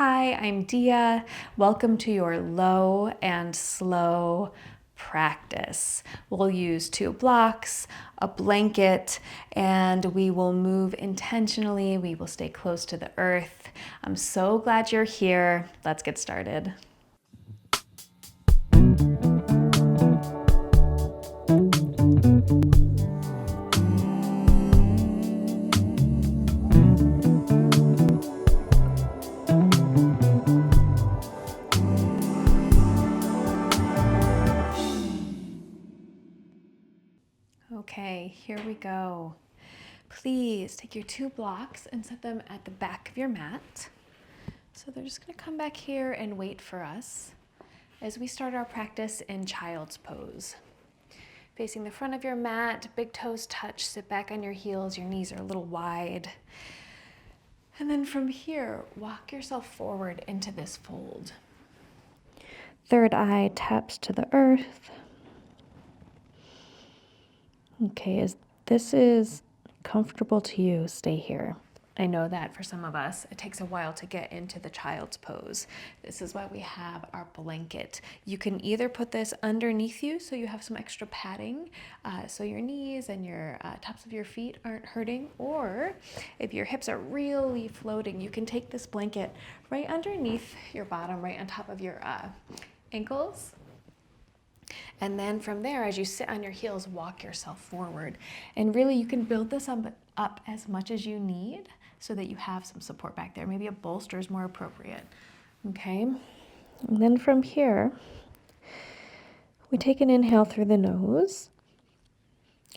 Hi, I'm Dia. Welcome to your low and slow practice. We'll use 2 blocks, a blanket, and we will move intentionally. We will stay close to the earth. I'm so glad you're here. Let's get started. Okay, here we go. Please take your 2 blocks and set them at the back of your mat. So they're just going to come back here and wait for us as we start our practice in child's pose. Facing the front of your mat, big toes touch, sit back on your heels, your knees are a little wide. And then from here, walk yourself forward into this fold. Third eye taps to the earth. Okay, as this is comfortable to you, stay here. I know that for some of us, it takes a while to get into the child's pose. This is why we have our blanket. You can either put this underneath you so you have some extra padding, so your knees and your tops of your feet aren't hurting, or if your hips are really floating, you can take this blanket right underneath your bottom, right on top of your ankles. And then from there, as you sit on your heels, walk yourself forward. And really, you can build this up as much as you need so that you have some support back there. Maybe a bolster is more appropriate. Okay? And then from here, we take an inhale through the nose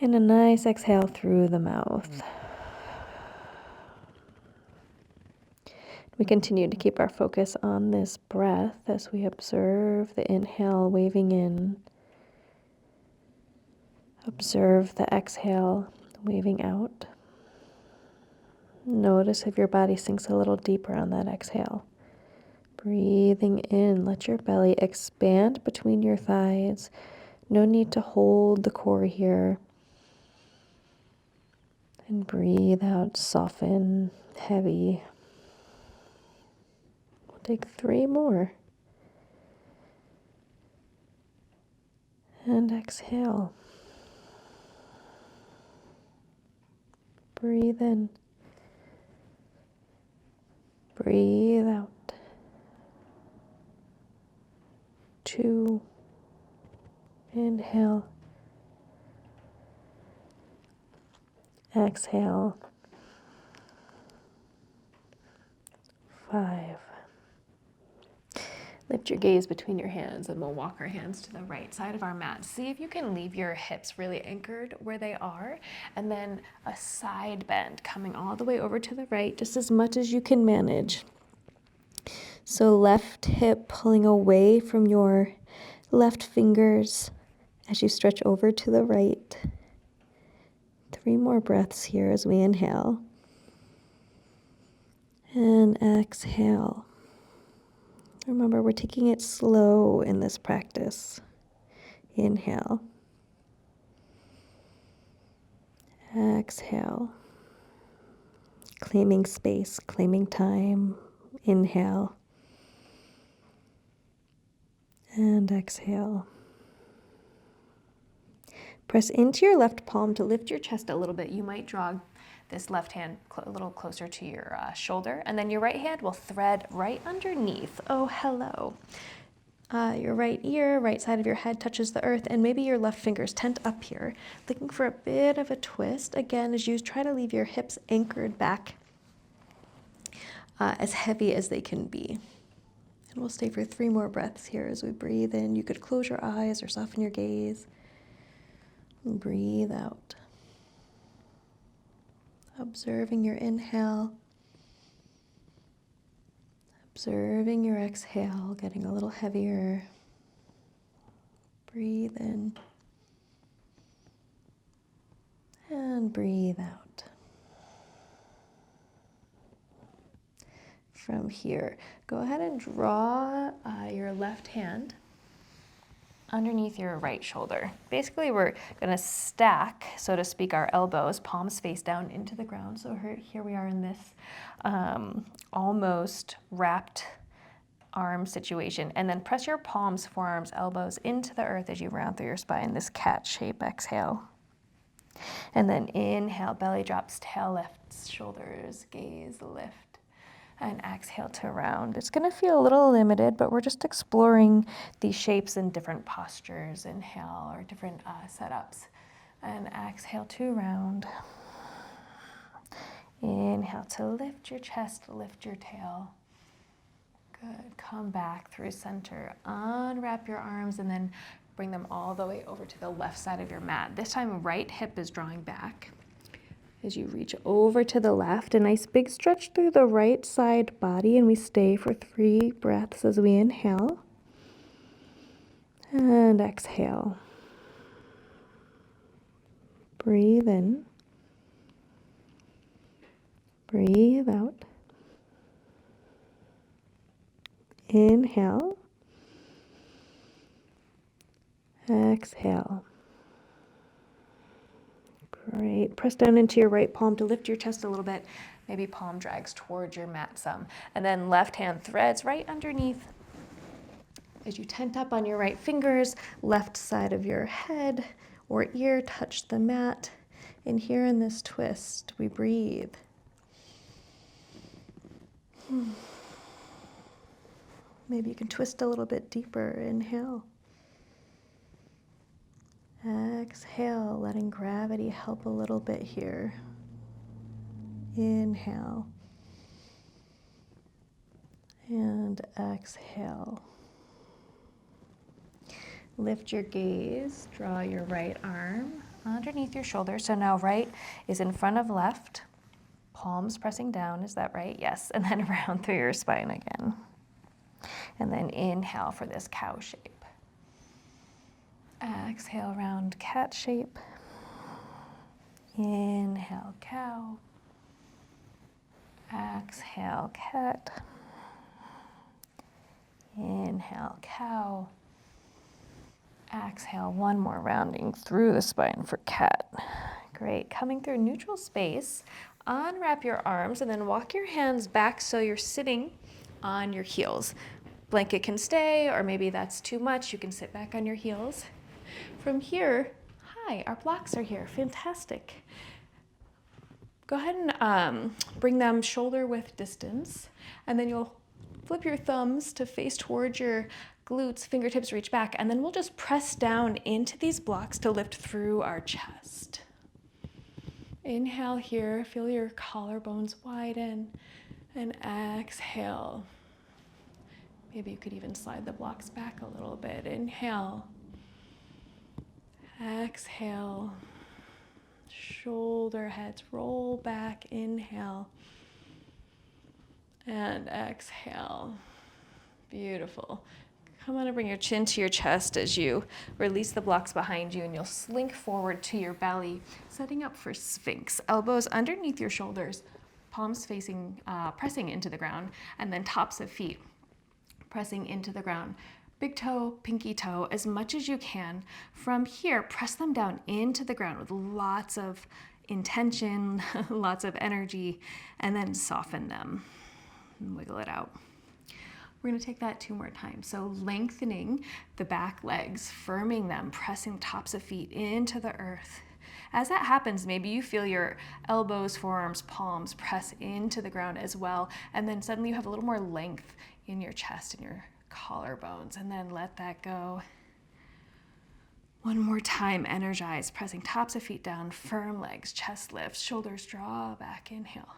and a nice exhale through the mouth. We continue to keep our focus on this breath as we observe the inhale waving in. Observe the exhale waving out. Notice if your body sinks a little deeper on that exhale. Breathing in, let your belly expand between your thighs. No need to hold the core here. And breathe out, soften, heavy. We'll take 3 more. And exhale. Breathe in. Breathe out. 2. Inhale. Exhale. 5. Lift your gaze between your hands and we'll walk our hands to the right side of our mat. See if you can leave your hips really anchored where they are, and then a side bend coming all the way over to the right, just as much as you can manage. So left hip pulling away from your left fingers as you stretch over to the right. 3 more breaths here as we inhale. And exhale. Remember, we're taking it slow in this practice. Inhale. Exhale. Claiming space, claiming time. Inhale. And exhale. Press into your left palm to lift your chest a little bit. You might draw this left hand a little closer to your shoulder, and then your right hand will thread right underneath. Oh, hello. Your right ear, right side of your head touches the earth, and maybe your left fingers tent up here, looking for a bit of a twist. Again, as you try to leave your hips anchored back as heavy as they can be. And we'll stay for 3 more breaths here as we breathe in. You could close your eyes or soften your gaze. And breathe out. Observing your inhale. Observing your exhale, getting a little heavier. Breathe in. And breathe out. From here, go ahead and draw your left hand underneath your right shoulder. Basically, we're gonna stack, so to speak, our elbows, palms face down into the ground. So here we are in this almost wrapped arm situation. And then press your palms, forearms, elbows into the earth as you round through your spine, this cat shape. Exhale. And then inhale, belly drops, tail lifts, shoulders, gaze, lift. And exhale to round. It's going to feel a little limited, but we're just exploring these shapes in different postures. Inhale, or different setups. And exhale to round. Inhale to lift your chest, lift your tail. Good. Come back through center. Unwrap your arms and then bring them all the way over to the left side of your mat. This time, right hip is drawing back. As you reach over to the left, a nice big stretch through the right side body, and we stay for 3 breaths as we inhale and exhale. Breathe in, breathe out. Inhale, exhale. Great. Press down into your right palm to lift your chest a little bit. Maybe palm drags towards your mat some. And then left hand threads right underneath. As you tent up on your right fingers, left side of your head or ear touch the mat. And here in this twist, we breathe. Maybe you can twist a little bit deeper. Inhale. Exhale, letting gravity help a little bit here. Inhale. And exhale. Lift your gaze, draw your right arm underneath your shoulder. So now right is in front of left, palms pressing down, is that right? Yes, and then round through your spine again. And then inhale for this cow shape. Exhale, round cat shape. Inhale, cow. Exhale, cat. Inhale, cow. Exhale, one more rounding through the spine for cat. Great. Coming through neutral space, unwrap your arms and then walk your hands back so you're sitting on your heels. Blanket can stay, or maybe that's too much. You can sit back on your heels. From here, hi, our blocks are here. Fantastic. Go ahead and bring them shoulder width distance, and then you'll flip your thumbs to face towards your glutes, fingertips reach back, and then we'll just press down into these blocks to lift through our chest. Inhale here, feel your collarbones widen, and exhale. Maybe you could even slide the blocks back a little bit. Inhale. Exhale. Shoulder heads roll back. Inhale. And exhale. Beautiful. Come on and bring your chin to your chest as you release the blocks behind you, and you'll slink forward to your belly, setting up for Sphinx. Elbows underneath your shoulders, palms facing, pressing into the ground, and then tops of feet pressing into the ground. Big toe, pinky toe, as much as you can. From here, press them down into the ground with lots of intention, lots of energy, and then soften them and wiggle it out. We're gonna take that 2 more times. So lengthening the back legs, firming them, pressing tops of feet into the earth. As that happens, maybe you feel your elbows, forearms, palms press into the ground as well, and then suddenly you have a little more length in your chest and your collarbones, and then let that go. One more time, energize, pressing tops of feet down, firm legs, chest lifts, shoulders draw back, inhale.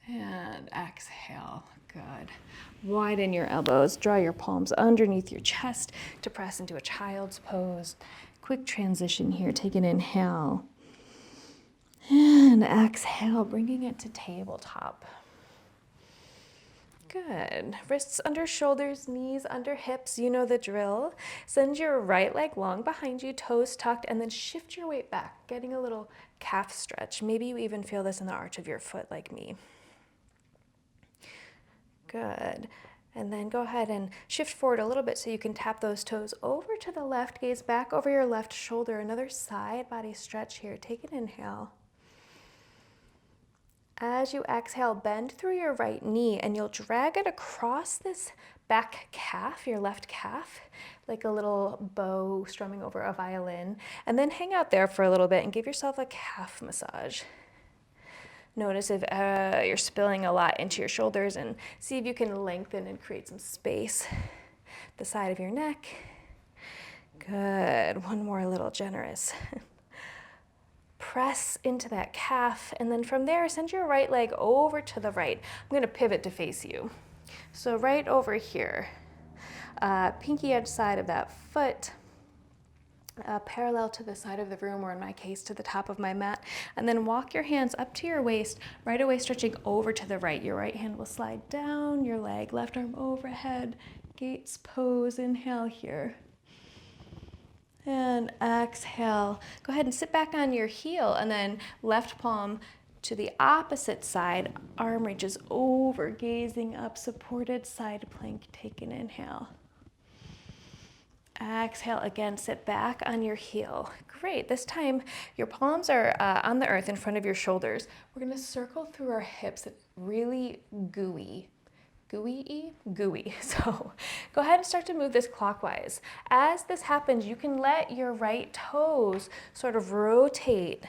And exhale, good. Widen your elbows, draw your palms underneath your chest to press into a child's pose. Quick transition here, take an inhale. And exhale, bringing it to tabletop. Good. Wrists under shoulders, knees under hips. You know the drill. Send your right leg long behind you, toes tucked, and then shift your weight back, getting a little calf stretch. Maybe you even feel this in the arch of your foot like me. Good. And then go ahead and shift forward a little bit so you can tap those toes over to the left, gaze back over your left shoulder. Another side body stretch here. Take an inhale. As you exhale, bend through your right knee and you'll drag it across this back calf, your left calf, like a little bow strumming over a violin. And then hang out there for a little bit and give yourself a calf massage. Notice if you're spilling a lot into your shoulders and see if you can lengthen and create some space. The side of your neck. Good. One more little generous. Press into that calf, and then from there, send your right leg over to the right. I'm going to pivot to face you. So right over here, pinky edge side of that foot, parallel to the side of the room, or in my case, to the top of my mat, and then walk your hands up to your waist, right away stretching over to the right. Your right hand will slide down your leg, left arm overhead, gates pose, inhale here. And exhale. Go ahead and sit back on your heel, and then left palm to the opposite side, arm reaches over, gazing up, supported side plank. Take an inhale. Exhale again, sit back on your heel. Great, this time your palms are on the earth in front of your shoulders. We're gonna circle through our hips, really gooey. Gooey. So go ahead and start to move this clockwise. As this happens, you can let your right toes sort of rotate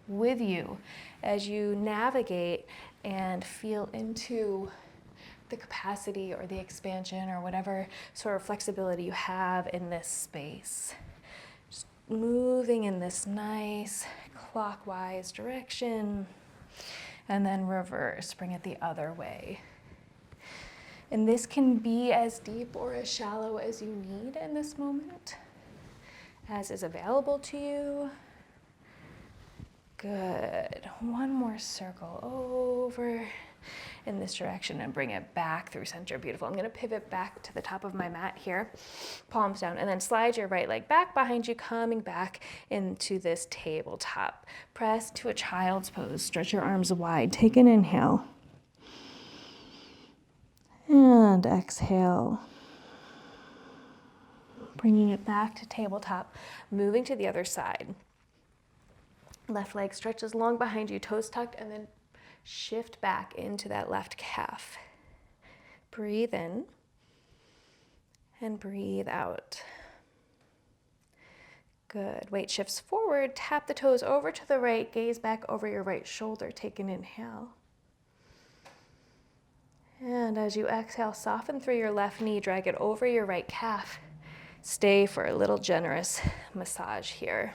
with you as you navigate and feel into the capacity or the expansion or whatever sort of flexibility you have in this space. Just moving in this nice clockwise direction, and then reverse, bring it the other way. And this can be as deep or as shallow as you need in this moment, as is available to you. Good. One more circle over in this direction and bring it back through center. Beautiful. I'm going to pivot back to the top of my mat here, palms down, and then slide your right leg back behind you, coming back into this tabletop. Press to a child's pose. Stretch your arms wide. Take an inhale. And exhale. Bringing it back to tabletop, moving to the other side. Left leg stretches long behind you, toes tucked, and then shift back into that left calf. Breathe in and breathe out. Good. Weight shifts forward, tap the toes over to the right, gaze back over your right shoulder. Take an inhale. And as you exhale, soften through your left knee, drag it over your right calf. Stay for a little generous massage here.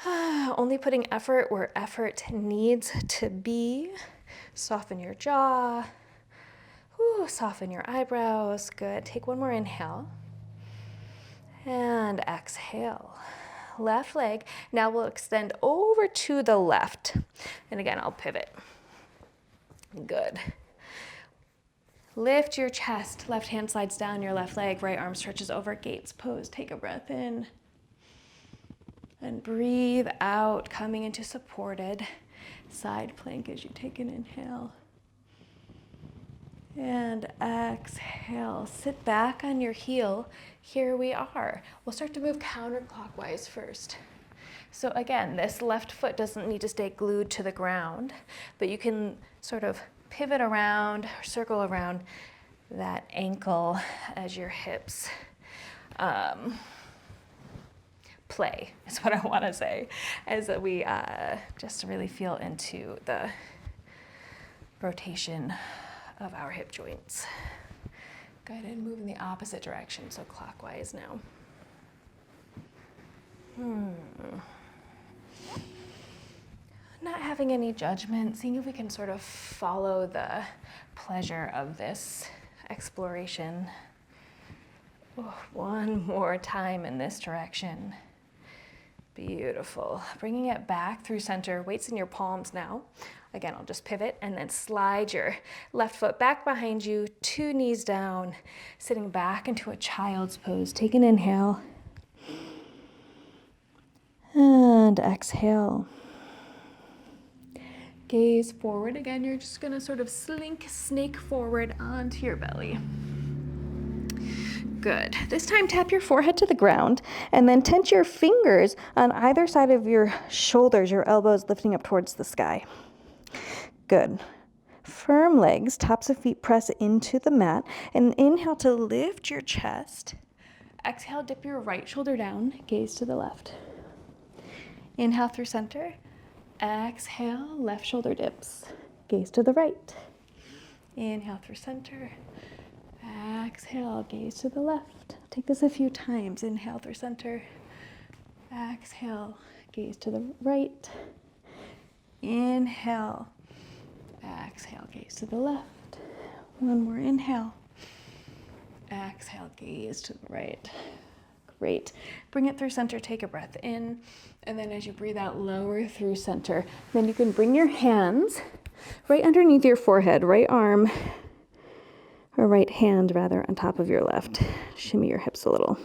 Only putting effort where effort needs to be. Soften your jaw. Soften your eyebrows. Good. Take one more inhale. And exhale. Left leg. Now we'll extend over to the left. And again, I'll pivot. Good. Lift your chest. Left hand slides down your left leg. Right arm stretches over, gates pose. Take a breath in. And breathe out, coming into supported side plank as you take an inhale. And exhale. Sit back on your heel. Here we are. We'll start to move counterclockwise first. So again, this left foot doesn't need to stay glued to the ground, but you can sort of pivot around or circle around that ankle as your hips play, is what I want to say, as we just really feel into the rotation of our hip joints. Go ahead and move in the opposite direction, so clockwise now. Not having any judgment, seeing if we can sort of follow the pleasure of this exploration. One more time in this direction. Beautiful. Bringing it back through center, weights in your palms now. Again, I'll just pivot and then slide your left foot back behind you, 2 knees down, sitting back into a child's pose. Take an inhale. And exhale. Gaze forward. Again, you're just gonna sort of snake forward onto your belly. Good. This time tap your forehead to the ground and then tense your fingers on either side of your shoulders, your elbows lifting up towards the sky. Good. Firm legs, tops of feet press into the mat, and inhale to lift your chest. Exhale, dip your right shoulder down, gaze to the left. Inhale through center. Exhale, left shoulder dips, gaze to the right. Inhale through center. Exhale, gaze to the left. Take this a few times. Inhale through center. Exhale, gaze to the right. Inhale. Exhale, gaze to the left. One more inhale. Exhale, gaze to the right. Great. Bring it through center, take a breath in, and then as you breathe out, lower through center. Then you can bring your hands right underneath your forehead, right arm, or right hand rather, on top of your left. Shimmy your hips a little.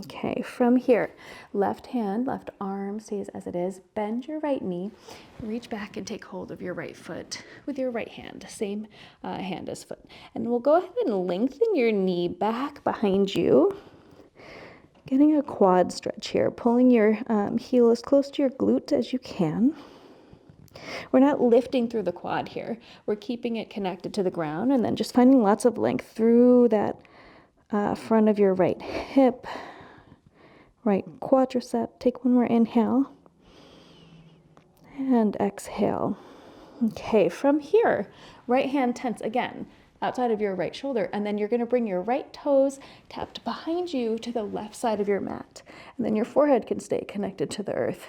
Okay, from here, left hand, left arm stays as it is. Bend your right knee, reach back and take hold of your right foot with your right hand, same hand as foot. And we'll go ahead and lengthen your knee back behind you, getting a quad stretch here, pulling your heel as close to your glute as you can. We're not lifting through the quad here. We're keeping it connected to the ground and then just finding lots of length through that front of your right hip, right quadricep. Take one more inhale and exhale. Okay, from here, right hand tense again outside of your right shoulder, and then you're going to bring your right toes tapped behind you to the left side of your mat, and then your forehead can stay connected to the earth.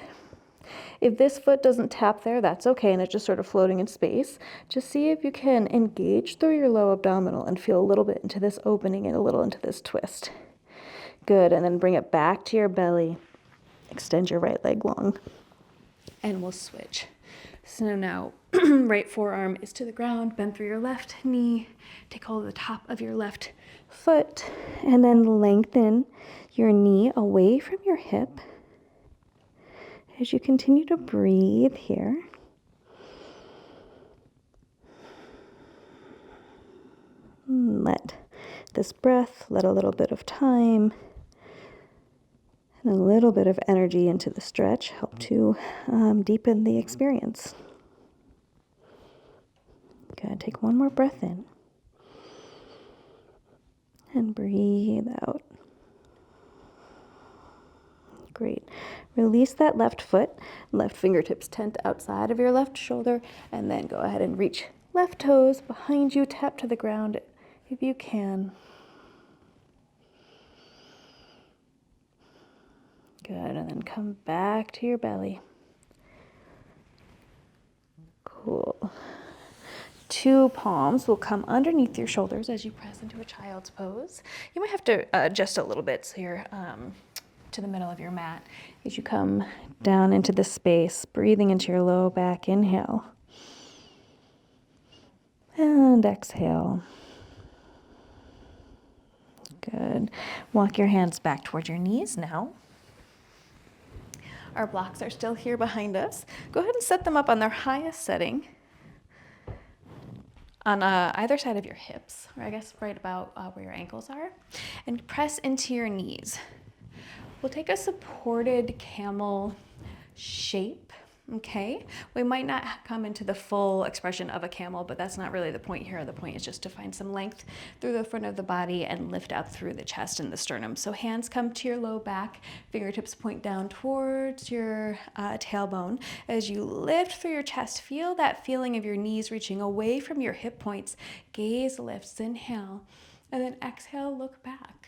If this foot doesn't tap there, that's okay, and it's just sort of floating in space. Just see if you can engage through your low abdominal and feel a little bit into this opening and a little into this twist. Good, and then bring it back to your belly. Extend your right leg long, and we'll switch. So now, right forearm is to the ground, bend through your left knee, take hold of the top of your left foot, and then lengthen your knee away from your hip as you continue to breathe here. Let this breath, let a little bit of time and a little bit of energy into the stretch help to deepen the experience. Good. Take one more breath in and breathe out. Great. Release that left foot, left fingertips tent outside of your left shoulder, and then go ahead and reach left toes behind you, tap to the ground if you can. Good, and then come back to your belly. Cool. Two palms will come underneath your shoulders as you press into a child's pose. You might have to adjust a little bit so you're to the middle of your mat as you come down into the space, breathing into your low back. Inhale. And exhale. Good. Walk your hands back towards your knees now. Our blocks are still here behind us. Go ahead and set them up on their highest setting on either side of your hips, or I guess right about where your ankles are, and press into your knees. We'll take a supported camel shape, okay? We might not come into the full expression of a camel, but that's not really the point here. The point is just to find some length through the front of the body and lift out through the chest and the sternum. So hands come to your low back, fingertips point down towards your tailbone. As you lift through your chest, feel that feeling of your knees reaching away from your hip points. Gaze lifts, inhale, and then exhale, look back.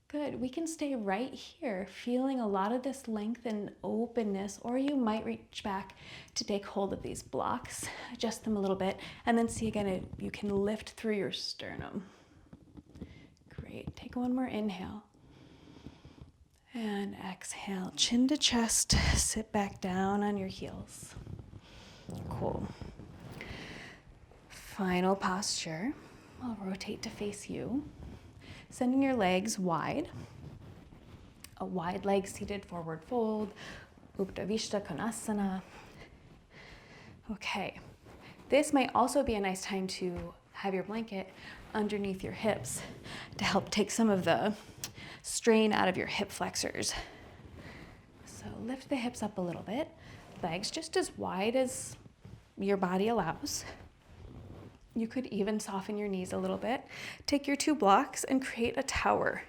Good. We can stay right here, feeling a lot of this length and openness, or you might reach back to take hold of these blocks, adjust them a little bit, and then see again if you can lift through your sternum. Great. Take one more inhale. And exhale, chin to chest, sit back down on your heels. Cool. Final posture. I'll rotate to face you. Sending your legs wide, a wide leg seated forward fold, Uttanavishta Konasana. Okay, this might also be a nice time to have your blanket underneath your hips to help take some of the strain out of your hip flexors. So lift the hips up a little bit, legs just as wide as your body allows. You could even soften your knees a little bit. Take your 2 blocks and create a tower.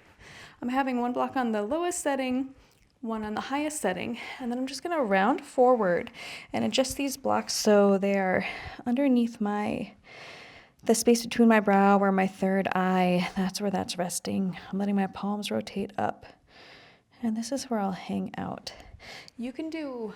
I'm having 1 block on the lowest setting, 1 on the highest setting, and then I'm just gonna round forward and adjust these blocks so they are underneath the space between my brow or my third eye. That's where that's resting. I'm letting my palms rotate up. And this is where I'll hang out. You can do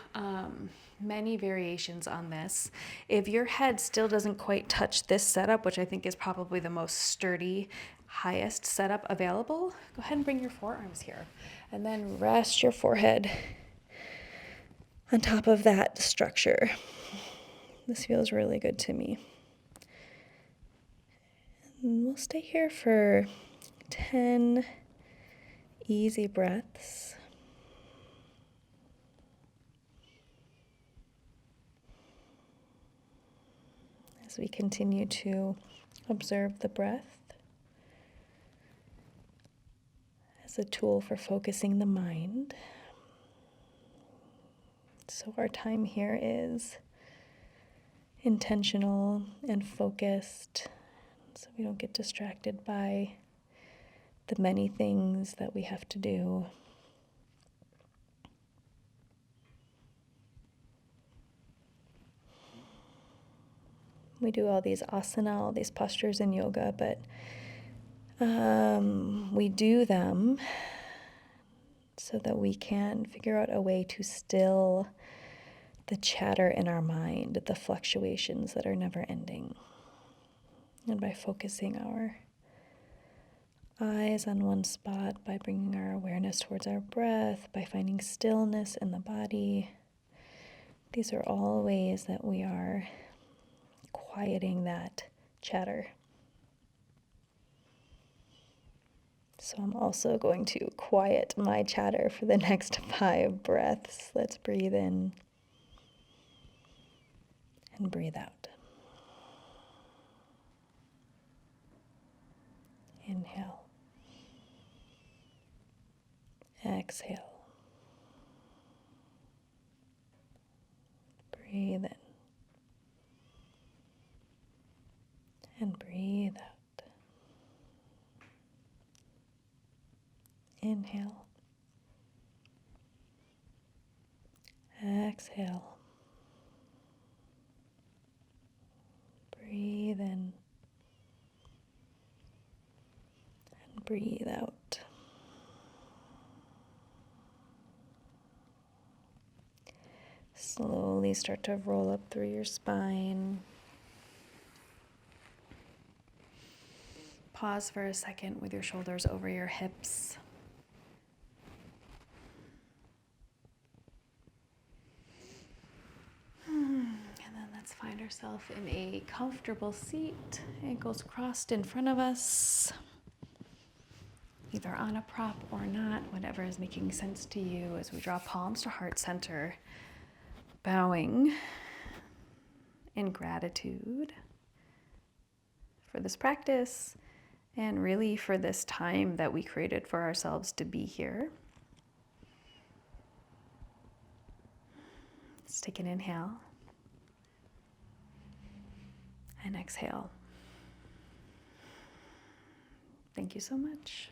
many variations on this. If your head still doesn't quite touch this setup, which I think is probably the most sturdy, highest setup available, go ahead and bring your forearms here. And then rest your forehead on top of that structure. This feels really good to me. And we'll stay here for 10 easy breaths. As we continue to observe the breath as a tool for focusing the mind. So our time here is intentional and focused, so we don't get distracted by the many things that we have to do. We do all these asana, all these postures in yoga, but we do them so that we can figure out a way to still the chatter in our mind, the fluctuations that are never ending. And by focusing our eyes on one spot, by bringing our awareness towards our breath, by finding stillness in the body, these are all ways that we are quieting that chatter. So I'm also going to quiet my chatter for the next 5 breaths. Let's breathe in and breathe out. Inhale. Exhale. Breathe in. And breathe out. Inhale. Exhale. Breathe in. And breathe out. Slowly start to roll up through your spine. Pause for a second with your shoulders over your hips. And then let's find ourselves in a comfortable seat, ankles crossed in front of us, either on a prop or not, whatever is making sense to you, as we draw palms to heart center, bowing in gratitude for this practice and really for this time that we created for ourselves to be here. Let's take an inhale and exhale. Thank you so much.